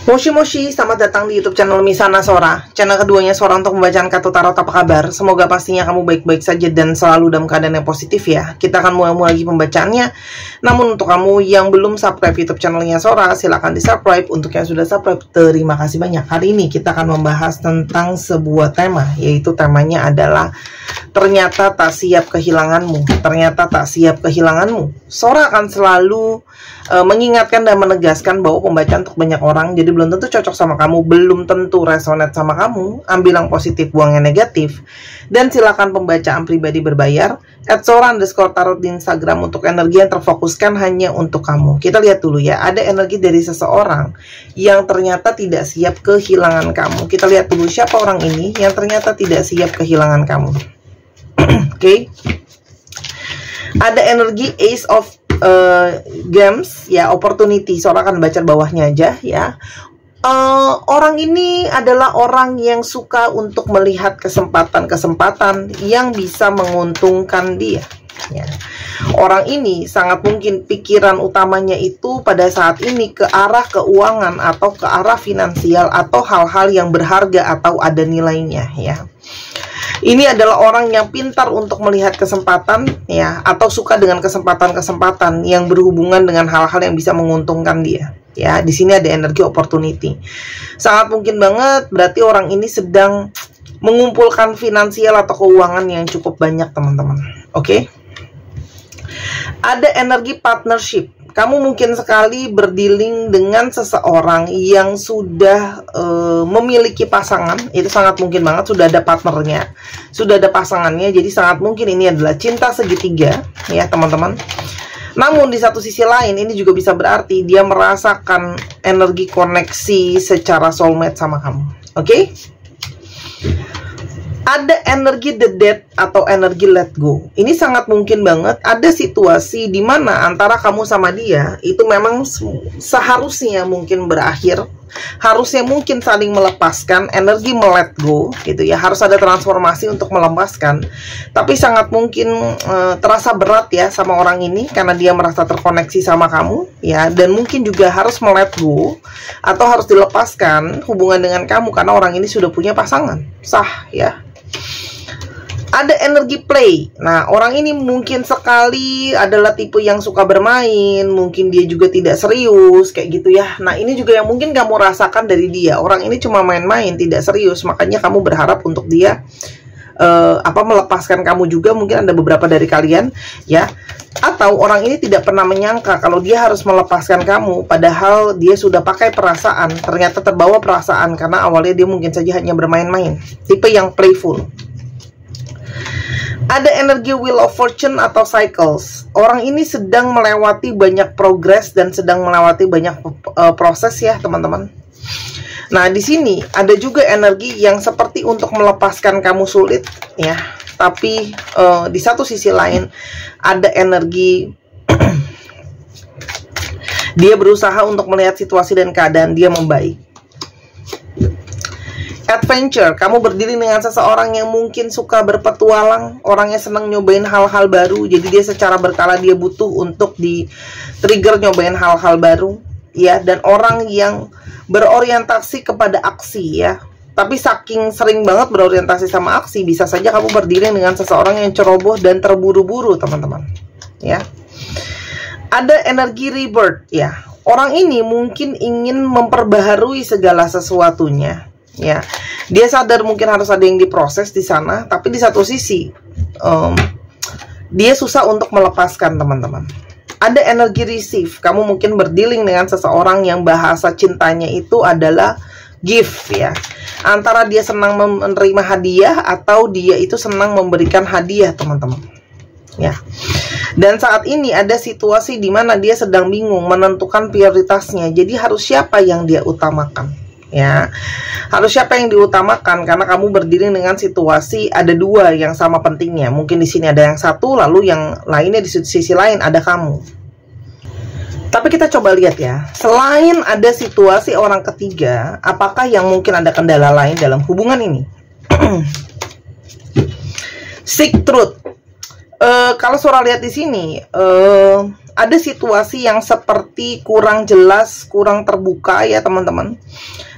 Moshi Moshi, selamat datang di YouTube channel Misana Sora, channel keduanya Sora untuk membacakan kartu tarot. Apa kabar? Semoga pastinya kamu baik-baik saja dan selalu dalam keadaan yang positif ya. Kita akan mulai lagi pembacaannya. Namun untuk kamu yang belum subscribe YouTube channelnya Sora, silahkan di subscribe. Untuk yang sudah subscribe, terima kasih banyak. Hari ini kita akan membahas tentang sebuah tema, yaitu temanya adalah ternyata tak siap kehilanganmu. Ternyata tak siap kehilanganmu. Sora akan selalu mengingatkan dan menegaskan bahwa pembacaan untuk banyak orang, jadi belum tentu cocok sama kamu, belum tentu resonate sama kamu. Ambil yang positif, buang yang negatif. Dan silakan pembacaan pribadi berbayar @sora_tarot di Instagram untuk energi yang terfokuskan hanya untuk kamu. Kita lihat dulu ya, ada energi dari seseorang yang ternyata tidak siap kehilangan kamu. Kita lihat dulu siapa orang ini yang ternyata tidak siap kehilangan kamu. Oke. Ada energi Ace of Gems ya, opportunity. Sora akan baca bawahnya aja ya. Orang ini adalah orang yang suka untuk melihat kesempatan-kesempatan yang bisa menguntungkan dia ya. Orang ini sangat mungkin pikiran utamanya itu pada saat ini ke arah keuangan atau ke arah finansial atau hal-hal yang berharga atau ada nilainya ya. Ini adalah orang yang pintar untuk melihat kesempatan ya, atau suka dengan kesempatan-kesempatan yang berhubungan dengan hal-hal yang bisa menguntungkan dia. Ya, di sini ada energi opportunity. Sangat mungkin banget berarti orang ini sedang mengumpulkan finansial atau keuangan yang cukup banyak, teman-teman. Oke. Ada energi partnership. Kamu mungkin sekali berdealing dengan seseorang yang sudah memiliki pasangan. Itu sangat mungkin banget, sudah ada partnernya, sudah ada pasangannya. Jadi sangat mungkin ini adalah cinta segitiga ya, teman-teman. Namun di satu sisi lain ini juga bisa berarti dia merasakan energi koneksi secara soulmate sama kamu. Oke? Ada energi the dead atau energi let go. Ini sangat mungkin banget ada situasi di mana antara kamu sama dia itu memang seharusnya mungkin berakhir, harusnya mungkin saling melepaskan, energi melet go gitu ya. Harus ada transformasi untuk melepaskan. Tapi sangat mungkin terasa berat ya sama orang ini karena dia merasa terkoneksi sama kamu ya, dan mungkin juga harus melet go atau harus dilepaskan hubungan dengan kamu karena orang ini sudah punya pasangan sah ya. Ada energi play. Nah, orang ini mungkin sekali adalah tipe yang suka bermain, mungkin dia juga tidak serius kayak gitu ya. Nah, ini juga yang mungkin kamu rasakan dari dia. Orang ini cuma main-main, tidak serius, makanya kamu berharap untuk dia melepaskan kamu juga. Mungkin ada beberapa dari kalian ya. Atau orang ini tidak pernah menyangka kalau dia harus melepaskan kamu, padahal dia sudah pakai perasaan, ternyata terbawa perasaan karena awalnya dia mungkin saja hanya bermain-main. Tipe yang playful. Ada energi Wheel of Fortune atau cycles. Orang ini sedang melewati banyak progres dan sedang melewati banyak proses ya, teman-teman. Nah, di sini ada juga energi yang seperti untuk melepaskan kamu sulit ya. Tapi di satu sisi lain ada energi dia berusaha untuk melihat situasi dan keadaan dia membaik. Adventure, kamu berdiri dengan seseorang yang mungkin suka berpetualang, orangnya senang nyobain hal-hal baru, jadi dia secara berkala dia butuh untuk di trigger nyobain hal-hal baru ya, dan orang yang berorientasi kepada aksi ya. Tapi saking sering banget berorientasi sama aksi, bisa saja kamu berdiri dengan seseorang yang ceroboh dan terburu-buru, teman-teman ya. Ada energi rebirth ya. Orang ini mungkin ingin memperbaharui segala sesuatunya ya. Dia sadar mungkin harus ada yang diproses di sana, tapi di satu sisi dia susah untuk melepaskan, teman-teman. Ada energi receive. Kamu mungkin berdealing dengan seseorang yang bahasa cintanya itu adalah gift ya. Antara dia senang menerima hadiah atau dia itu senang memberikan hadiah, teman-teman ya. Dan saat ini ada situasi di mana dia sedang bingung menentukan prioritasnya. Jadi harus siapa yang dia utamakan ya, harus siapa yang diutamakan karena kamu berdiri dengan situasi ada dua yang sama pentingnya. Mungkin di sini ada yang satu, lalu yang lainnya di sisi lain ada kamu. Tapi kita coba lihat ya, selain ada situasi orang ketiga, apakah yang mungkin ada kendala lain dalam hubungan ini? Seek truth. Kalau Sora lihat di sini, ada situasi yang seperti kurang jelas, kurang terbuka ya teman-teman.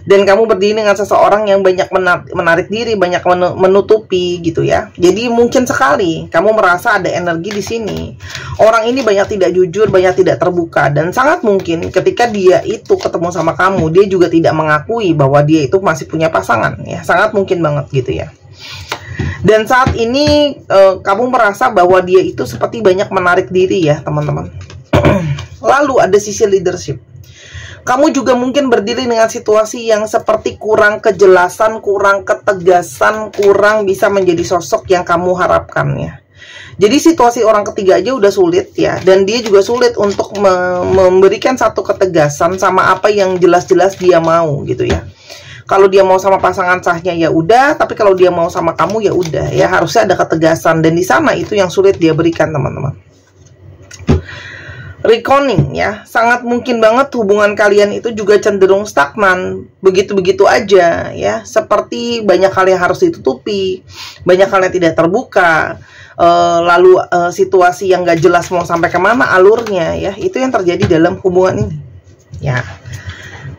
Dan kamu berdiri dengan seseorang yang banyak menarik diri, banyak menutupi gitu ya. Jadi mungkin sekali kamu merasa ada energi di sini. Orang ini banyak tidak jujur, banyak tidak terbuka, dan sangat mungkin ketika dia itu ketemu sama kamu, dia juga tidak mengakui bahwa dia itu masih punya pasangan ya. Sangat mungkin banget gitu ya. Dan saat ini kamu merasa bahwa dia itu seperti banyak menarik diri ya teman-teman. Lalu ada sisi leadership. Kamu juga mungkin berdiri dengan situasi yang seperti kurang kejelasan, kurang ketegasan, kurang bisa menjadi sosok yang kamu harapkan ya. Jadi situasi orang ketiga aja udah sulit ya, dan dia juga sulit untuk memberikan satu ketegasan sama apa yang jelas-jelas dia mau gitu ya. Kalau dia mau sama pasangan sahnya ya udah, tapi kalau dia mau sama kamu ya udah ya, harusnya ada ketegasan, dan di sana itu yang sulit dia berikan teman-teman. Reckoning ya, sangat mungkin banget hubungan kalian itu juga cenderung stagnan, begitu-begitu aja ya, seperti banyak hal yang harus ditutupi, banyak hal yang tidak terbuka, lalu situasi yang gak jelas mau sampai kemana alurnya ya, itu yang terjadi dalam hubungan ini ya.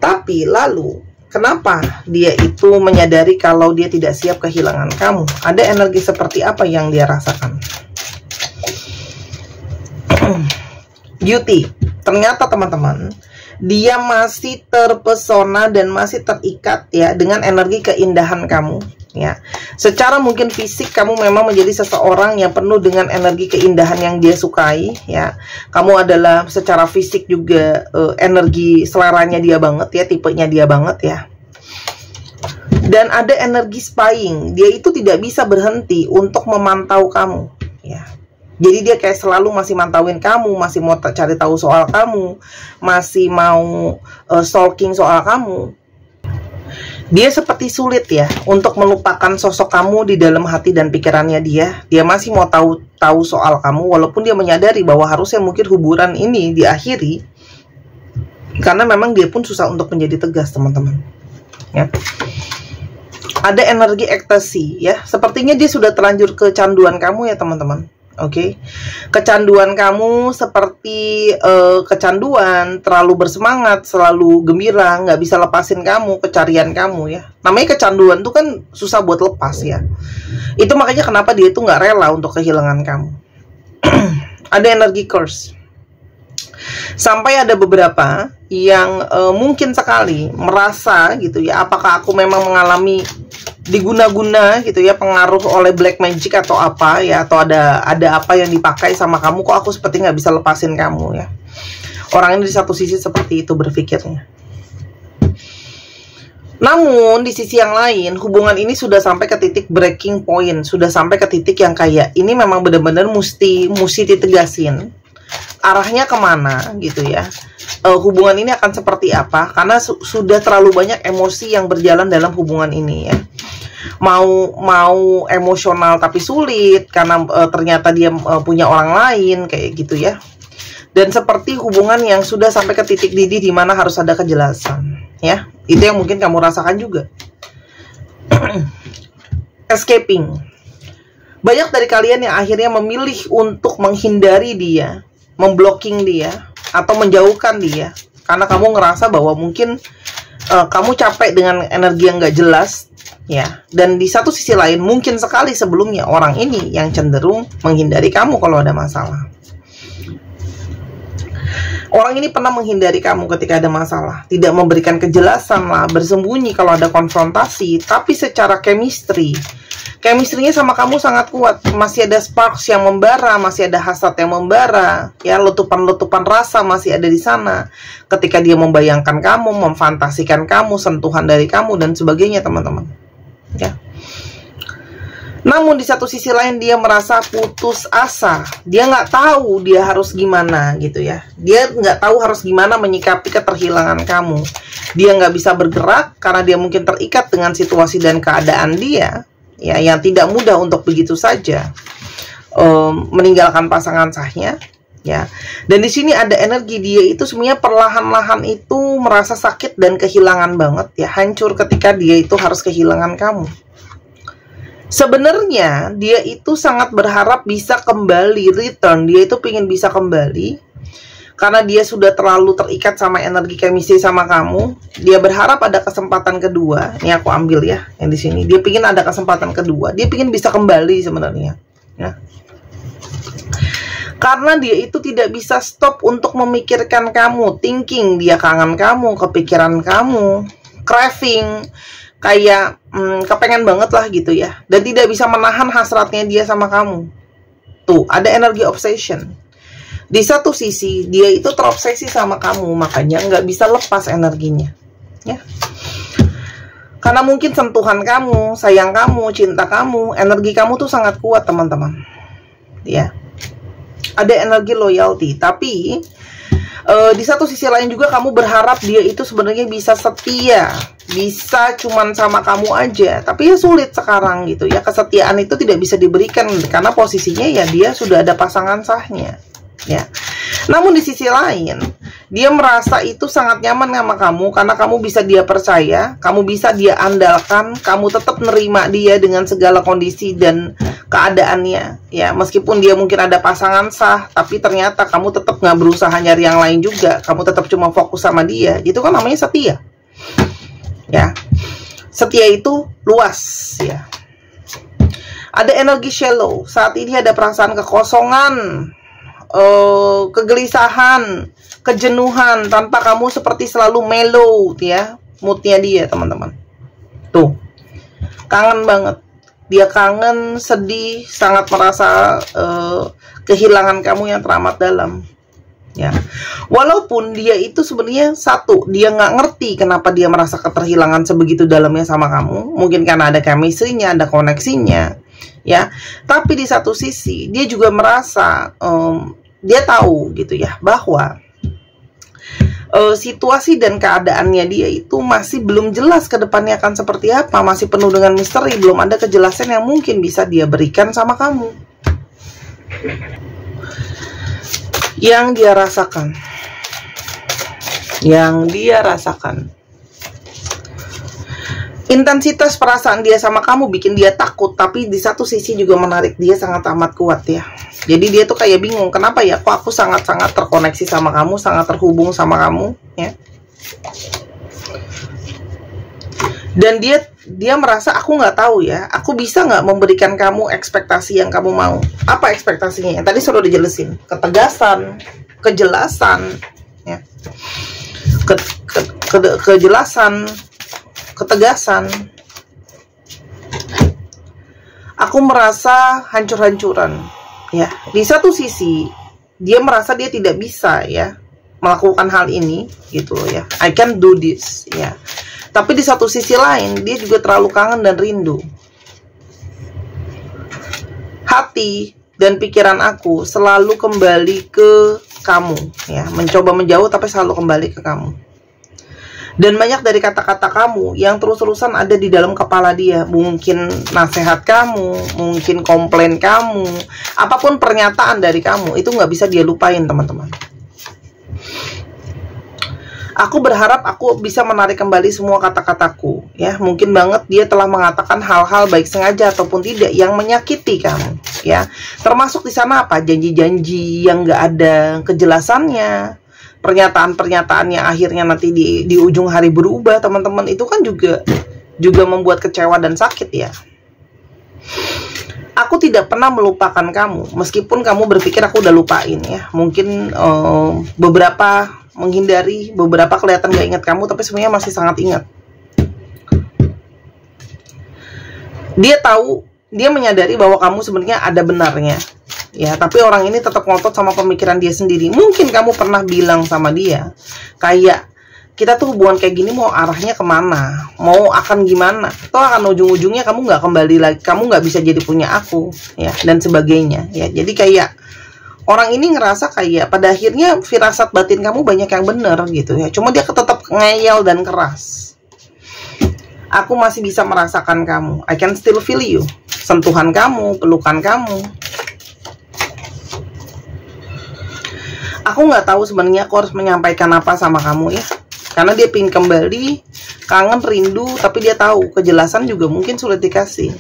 Tapi lalu kenapa dia itu menyadari kalau dia tidak siap kehilangan kamu? Ada energi seperti apa yang dia rasakan? Beauty. Ternyata teman-teman, dia masih terpesona dan masih terikat ya dengan energi keindahan kamu ya. Secara mungkin fisik kamu memang menjadi seseorang yang penuh dengan energi keindahan yang dia sukai ya. Kamu adalah secara fisik juga energi seleranya dia banget ya, tipenya dia banget ya. Dan ada energi spying. Dia itu tidak bisa berhenti untuk memantau kamu ya. Jadi dia kayak selalu masih mantauin kamu, masih mau cari tahu soal kamu, masih mau stalking soal kamu. Dia seperti sulit ya untuk melupakan sosok kamu di dalam hati dan pikirannya dia. Dia masih mau tahu soal kamu, walaupun dia menyadari bahwa harusnya mungkin hubungan ini diakhiri, karena memang dia pun susah untuk menjadi tegas teman-teman ya. Ada energi ekstasi ya, sepertinya dia sudah terlanjur kecanduan kamu ya teman-teman. Oke, kecanduan kamu seperti kecanduan, terlalu bersemangat, selalu gembira, nggak bisa lepasin kamu, kecarian kamu ya. Namanya kecanduan tuh kan susah buat lepas ya. Itu makanya kenapa dia tuh nggak rela untuk kehilangan kamu. Ada energi curse. Sampai ada beberapa yang mungkin sekali merasa gitu ya, apakah aku memang mengalami diguna-guna gitu ya, pengaruh oleh black magic atau apa ya, atau ada apa yang dipakai sama kamu, kok aku seperti nggak bisa lepasin kamu ya. Orang ini di satu sisi seperti itu berpikirnya. Namun di sisi yang lain, hubungan ini sudah sampai ke titik breaking point, sudah sampai ke titik yang kayak ini memang benar-benar mesti ditegasin arahnya kemana gitu ya. Hubungan ini akan seperti apa, karena sudah terlalu banyak emosi yang berjalan dalam hubungan ini ya. Mau emosional tapi sulit karena ternyata dia punya orang lain kayak gitu ya. Dan seperti hubungan yang sudah sampai ke titik didih di mana harus ada kejelasan ya. Itu yang mungkin kamu rasakan juga. Escaping. Banyak dari kalian yang akhirnya memilih untuk menghindari dia, memblocking dia, atau menjauhkan dia, karena kamu ngerasa bahwa mungkin kamu capek dengan energi yang gak jelas ya. Dan di satu sisi lain, mungkin sekali sebelumnya orang ini yang cenderung menghindari kamu kalau ada masalah. Orang ini pernah menghindari kamu ketika ada masalah, tidak memberikan kejelasan lah, bersembunyi kalau ada konfrontasi. Tapi secara chemistry-nya sama kamu sangat kuat. Masih ada sparks yang membara, masih ada hasad yang membara ya, letupan-letupan rasa masih ada di sana ketika dia membayangkan kamu, memfantasikan kamu, sentuhan dari kamu dan sebagainya teman-teman ya. Namun di satu sisi lain dia merasa putus asa. Dia nggak tahu dia harus gimana gitu ya. Dia nggak tahu harus gimana menyikapi keterhilangan kamu. Dia nggak bisa bergerak karena dia mungkin terikat dengan situasi dan keadaan dia ya, yang tidak mudah untuk begitu saja meninggalkan pasangan sahnya ya. Dan di sini ada energi dia itu sebenarnya perlahan-lahan itu merasa sakit dan kehilangan banget ya, hancur ketika dia itu harus kehilangan kamu. Sebenarnya dia itu sangat berharap bisa kembali, return. Dia itu pengen bisa kembali karena dia sudah terlalu terikat sama energi chemistry sama kamu. Dia berharap ada kesempatan kedua. Ini aku ambil ya, yang di sini. Dia pengen ada kesempatan kedua. Dia pengen bisa kembali sebenarnya, ya. Karena dia itu tidak bisa stop untuk memikirkan kamu, thinking. Dia kangen kamu, kepikiran kamu, craving, kayak kepengen banget lah gitu ya. Dan tidak bisa menahan hasratnya dia sama kamu. Tuh, ada energi obsession. Di satu sisi, dia itu terobsesi sama kamu, makanya nggak bisa lepas energinya, ya. Karena mungkin sentuhan kamu, sayang kamu, cinta kamu, energi kamu tuh sangat kuat, teman-teman. Ya. Ada energi loyalty, tapi di satu sisi lain juga kamu berharap dia itu sebenarnya bisa setia, bisa cuman sama kamu aja. Tapi ya sulit sekarang gitu ya. Kesetiaan itu tidak bisa diberikan karena posisinya ya dia sudah ada pasangan sahnya, ya. Namun di sisi lain, dia merasa itu sangat nyaman sama kamu karena kamu bisa dia percaya, kamu bisa dia andalkan, kamu tetap nerima dia dengan segala kondisi dan keadaannya, ya. Meskipun dia mungkin ada pasangan sah, tapi ternyata kamu tetap nggak berusaha nyari yang lain juga, kamu tetap cuma fokus sama dia. Itu kan namanya setia, ya. Setia itu luas, ya. Ada energi shallow. Saat ini ada perasaan kekosongan, kegelisahan, kejenuhan, tanpa kamu seperti selalu mellow, ya, moodnya dia, teman-teman. Tuh, kangen banget. Dia kangen, sedih, sangat merasa kehilangan kamu yang teramat dalam, ya. Walaupun dia itu sebenarnya satu, dia nggak ngerti kenapa dia merasa keterhilangan sebegitu dalamnya sama kamu. Mungkin karena ada chemistry-nya, ada koneksinya, ya. Tapi di satu sisi dia juga merasa dia tahu gitu ya bahwa situasi dan keadaannya dia itu masih belum jelas ke depannya akan seperti apa, masih penuh dengan misteri, belum ada kejelasan yang mungkin bisa dia berikan sama kamu. Yang dia rasakan, intensitas perasaan dia sama kamu bikin dia takut, tapi di satu sisi juga menarik dia sangat amat kuat, ya. Jadi dia tuh kayak bingung, kenapa ya kok aku sangat-sangat terkoneksi sama kamu, sangat terhubung sama kamu, ya. Dan dia merasa aku nggak tahu ya, aku bisa nggak memberikan kamu ekspektasi yang kamu mau. Apa ekspektasinya? Yang tadi sudah dijelasin, ketegasan, kejelasan, ya. Kejelasan, ketegasan. Aku merasa hancur-hancuran, ya. Di satu sisi dia merasa dia tidak bisa, ya, melakukan hal ini gitu loh, ya. I can do this, ya. Tapi di satu sisi lain dia juga terlalu kangen dan rindu. Hati dan pikiran aku selalu kembali ke kamu, ya. Mencoba menjauh tapi selalu kembali ke kamu. Dan banyak dari kata-kata kamu yang terus-terusan ada di dalam kepala dia. Mungkin nasihat kamu, mungkin komplain kamu, apapun pernyataan dari kamu, itu nggak bisa dia lupain, teman-teman. Aku berharap aku bisa menarik kembali semua kata-kataku, ya. Mungkin banget dia telah mengatakan hal-hal baik sengaja ataupun tidak yang menyakiti kamu, ya. Termasuk di sana apa? Janji-janji yang nggak ada kejelasannya. Pernyataan-pernyataan yang akhirnya nanti di ujung hari berubah, teman-teman, itu kan juga membuat kecewa dan sakit, ya. Aku tidak pernah melupakan kamu, meskipun kamu berpikir aku udah lupain, ya. Mungkin beberapa menghindari, beberapa kelihatan gak ingat kamu, tapi sebenarnya masih sangat ingat. Dia tahu, dia menyadari bahwa kamu sebenarnya ada benarnya, ya, tapi orang ini tetap ngotot sama pemikiran dia sendiri. Mungkin kamu pernah bilang sama dia, kayak, kita tuh hubungan kayak gini mau arahnya kemana, mau akan gimana, toh akan ujung-ujungnya kamu nggak kembali lagi, kamu nggak bisa jadi punya aku, ya, dan sebagainya, ya. Jadi kayak orang ini ngerasa kayak pada akhirnya firasat batin kamu banyak yang bener gitu, ya. Cuma dia tetap ngeyel dan keras. Aku masih bisa merasakan kamu, I can still feel you. Sentuhan kamu, pelukan kamu. Aku nggak tahu sebenarnya aku harus menyampaikan apa sama kamu, ya. Karena dia pingin kembali, kangen, rindu, tapi dia tahu kejelasan juga mungkin sulit dikasih.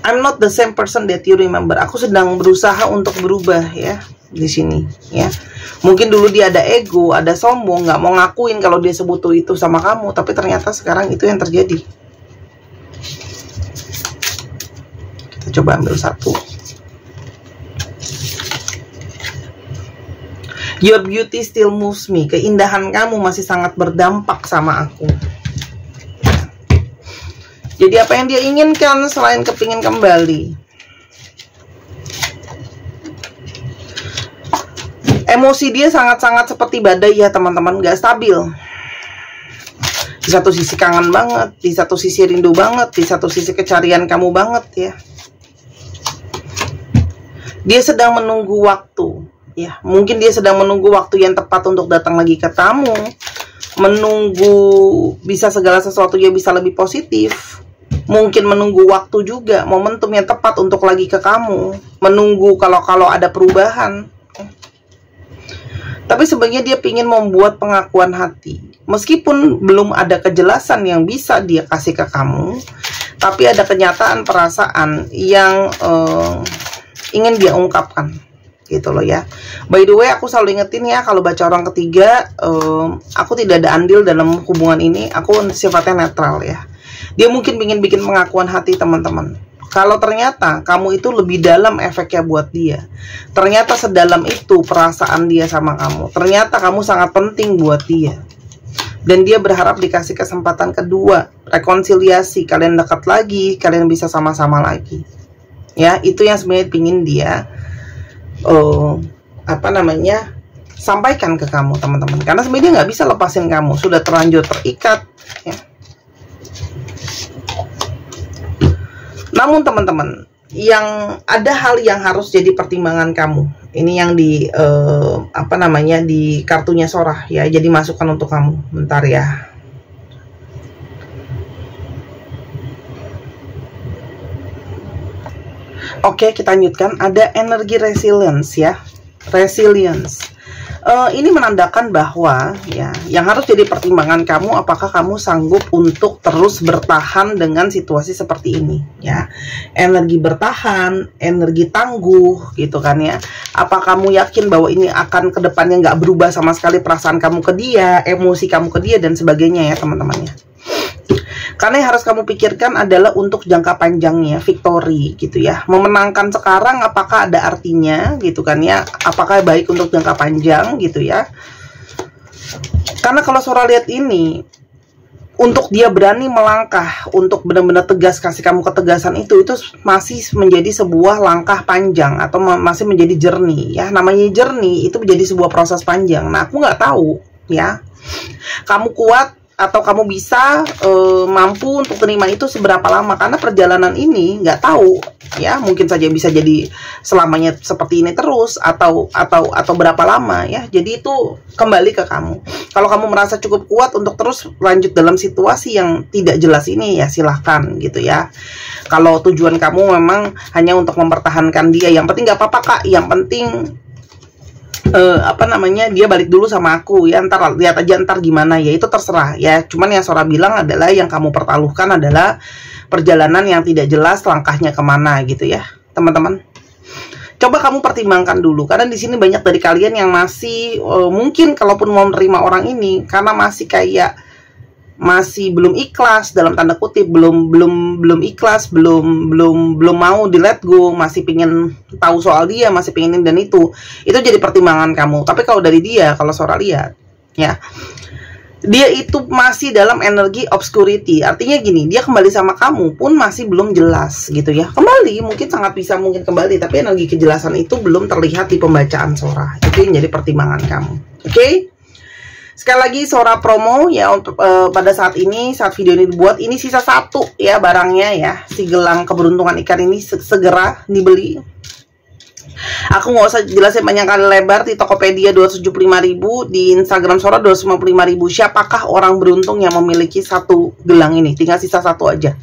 I'm not the same person that you remember. Aku sedang berusaha untuk berubah ya di sini ya. Mungkin dulu dia ada ego, ada sombong, nggak mau ngakuin kalau dia sebutuh itu sama kamu, tapi ternyata sekarang itu yang terjadi. Kita coba ambil satu. Your beauty still moves me. Keindahan kamu masih sangat berdampak sama aku. Jadi apa yang dia inginkan selain kepingin kembali? Emosi dia sangat-sangat seperti badai ya teman-teman, gak stabil. Di satu sisi kangen banget, di satu sisi rindu banget, di satu sisi kecarian kamu banget ya. Dia sedang menunggu waktu ya. Mungkin dia sedang menunggu waktu yang tepat untuk datang lagi ke kamu. Menunggu bisa segala sesuatu dia bisa lebih positif. Mungkin menunggu waktu juga, momentum yang tepat untuk lagi ke kamu. Menunggu kalau ada perubahan. Tapi sebenarnya dia ingin membuat pengakuan hati. Meskipun belum ada kejelasan yang bisa dia kasih ke kamu, tapi ada kenyataan perasaan yang ingin dia ungkapkan. Gitu loh ya. By the way, aku selalu ingetin ya, kalau baca orang ketiga, aku tidak ada andil dalam hubungan ini. Aku sifatnya netral ya. Dia mungkin ingin bikin pengakuan hati teman-teman. Kalau ternyata kamu itu lebih dalam efeknya buat dia, ternyata sedalam itu perasaan dia sama kamu, ternyata kamu sangat penting buat dia, dan dia berharap dikasih kesempatan kedua, rekonsiliasi, kalian dekat lagi, kalian bisa sama-sama lagi. Ya, itu yang sebenarnya pingin dia sampaikan ke kamu teman-teman. Karena sebenarnya dia nggak bisa lepasin kamu, sudah terlanjur terikat ya. Namun teman-teman, yang ada hal yang harus jadi pertimbangan kamu. Ini yang di di kartunya Sora ya. Jadi masukan untuk kamu. Bentar ya. Oke, kita lanjutkan. Ada energi resilience ya. Resilience. Ini menandakan bahwa ya, yang harus jadi pertimbangan kamu, apakah kamu sanggup untuk terus bertahan dengan situasi seperti ini ya. Energi bertahan, energi tangguh gitu kan ya. Apa kamu yakin bahwa ini akan ke depannya nggak berubah sama sekali perasaan kamu ke dia, emosi kamu ke dia dan sebagainya ya teman-temannya. Karena yang harus kamu pikirkan adalah untuk jangka panjangnya, victory gitu ya. Memenangkan sekarang apakah ada artinya gitu kan ya. Apakah baik untuk jangka panjang gitu ya. Karena kalau Sora lihat ini, untuk dia berani melangkah, untuk benar-benar tegas kasih kamu ketegasan itu masih menjadi sebuah langkah panjang atau masih menjadi journey ya. Namanya journey itu menjadi sebuah proses panjang. Nah, aku nggak tahu ya, kamu kuat atau kamu bisa mampu untuk terima itu seberapa lama, karena perjalanan ini nggak tahu ya, mungkin saja bisa jadi selamanya seperti ini terus atau berapa lama ya. Jadi itu kembali ke kamu. Kalau kamu merasa cukup kuat untuk terus lanjut dalam situasi yang tidak jelas ini ya silahkan gitu ya. Kalau tujuan kamu memang hanya untuk mempertahankan dia, yang penting nggak apa-apa kak, yang penting dia balik dulu sama aku ya, ntar lihat aja ntar gimana ya, itu terserah ya. Cuman yang Sora bilang adalah yang kamu pertaruhkan adalah perjalanan yang tidak jelas langkahnya kemana gitu ya teman-teman. Coba kamu pertimbangkan dulu, karena di sini banyak dari kalian yang masih mungkin kalaupun mau menerima orang ini karena masih belum ikhlas dalam tanda kutip, belum ikhlas, belum mau di let go, masih pengen tahu soal dia, masih pengen ini dan itu jadi pertimbangan kamu. Tapi kalau dari dia, kalau Sora lihat ya, dia itu masih dalam energi obscurity, artinya gini, dia kembali sama kamu pun masih belum jelas gitu ya. Kembali mungkin sangat bisa mungkin kembali, tapi energi kejelasan itu belum terlihat di pembacaan Sora. Itu yang jadi pertimbangan kamu. Oke? Sekali lagi Sora promo ya untuk pada saat ini, saat video ini dibuat, ini sisa satu ya barangnya ya. Si gelang keberuntungan ikan ini segera dibeli. Aku nggak usah jelasin banyak kali lebar. Di Tokopedia 275.000, di Instagram Sora 255.000. Siapakah orang beruntung yang memiliki satu gelang ini? Tinggal sisa satu aja.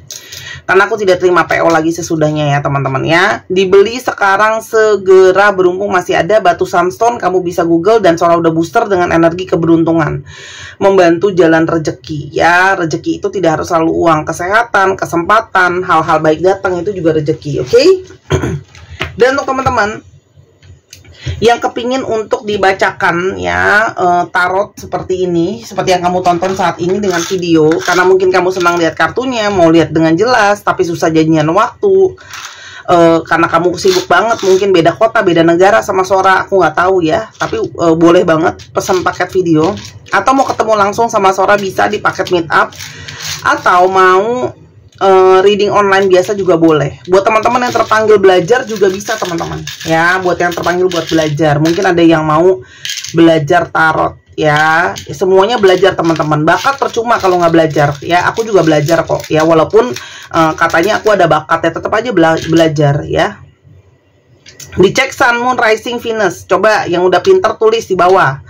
karena aku tidak terima PO lagi sesudahnya ya teman-teman ya. Dibeli sekarang segera, beruntung masih ada. Batu sunstone kamu bisa google, dan Sora udah booster dengan energi keberuntungan, membantu jalan rezeki ya. Rezeki itu tidak harus selalu uang, kesehatan, kesempatan, hal-hal baik datang itu juga rezeki, oke? Dan untuk teman-teman yang kepingin untuk dibacakan ya tarot seperti ini, seperti yang kamu tonton saat ini dengan video, karena mungkin kamu senang lihat kartunya, mau lihat dengan jelas, tapi susah janjian waktu, karena kamu sibuk banget, mungkin beda kota, beda negara sama Sora, aku nggak tahu ya. Tapi boleh banget pesan paket video, atau mau ketemu langsung sama Sora bisa di paket meet up, atau mau reading online biasa juga boleh. Buat teman-teman yang terpanggil belajar juga bisa teman-teman ya. Buat yang terpanggil buat belajar, mungkin ada yang mau belajar tarot ya. Semuanya belajar teman-teman. Bakat percuma kalau nggak belajar ya. Aku juga belajar kok ya, walaupun katanya aku ada bakat ya, tetap aja belajar ya. Dicek Sun, Moon, Rising, Venus. Coba yang udah pinter tulis di bawah,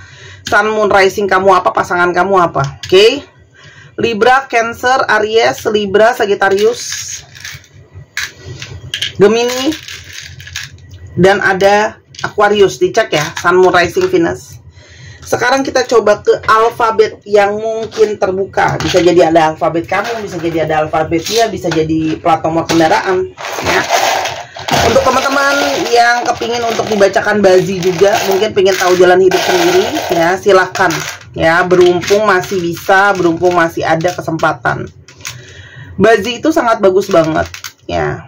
Sun, Moon, Rising kamu apa, pasangan kamu apa, oke? Libra, Cancer, Aries, Libra, Sagittarius, Gemini, dan ada Aquarius. Dicek ya, Sun, Moon, Rising, Venus. Sekarang kita coba ke alfabet yang mungkin terbuka. Bisa jadi ada alfabet kamu, bisa jadi ada alfabet dia, bisa jadi plat nomor kendaraan ya. Untuk teman-teman yang kepingin untuk dibacakan bazi juga, mungkin pengen tahu jalan hidup sendiri ya, silahkan ya. Beruntung masih bisa, beruntung masih ada kesempatan. Bazi itu sangat bagus banget ya.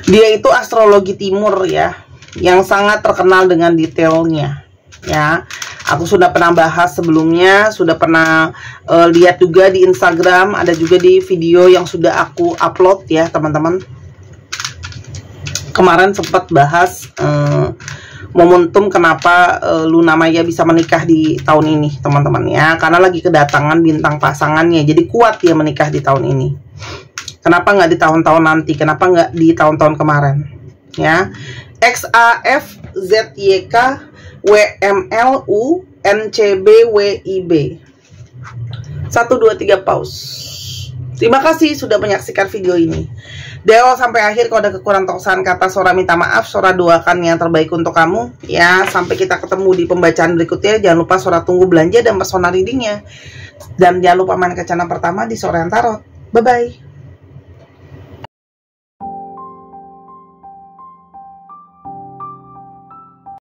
Dia itu astrologi timur ya, yang sangat terkenal dengan detailnya ya. Aku sudah pernah bahas sebelumnya, sudah pernah lihat juga di Instagram, ada juga di video yang sudah aku upload ya teman-teman. Kemarin sempat bahas momentum kenapa Luna Maya bisa menikah di tahun ini teman-teman ya, karena lagi kedatangan bintang pasangannya, jadi kuat dia menikah di tahun ini. Kenapa nggak di tahun-tahun nanti, kenapa nggak di tahun-tahun kemarin ya. XAFZYK WMLU NCBWIB 1, 2, 3 pause. Terima kasih sudah menyaksikan video ini dari awal sampai akhir. Kalau ada kekurangan kata, Sora minta maaf. Sora doakan yang terbaik untuk kamu ya. Sampai kita ketemu di pembacaan berikutnya. Jangan lupa Sora tunggu belanja dan personal readingnya, dan jangan lupa main ke channel pertama di Sora yang Tarot. Bye bye.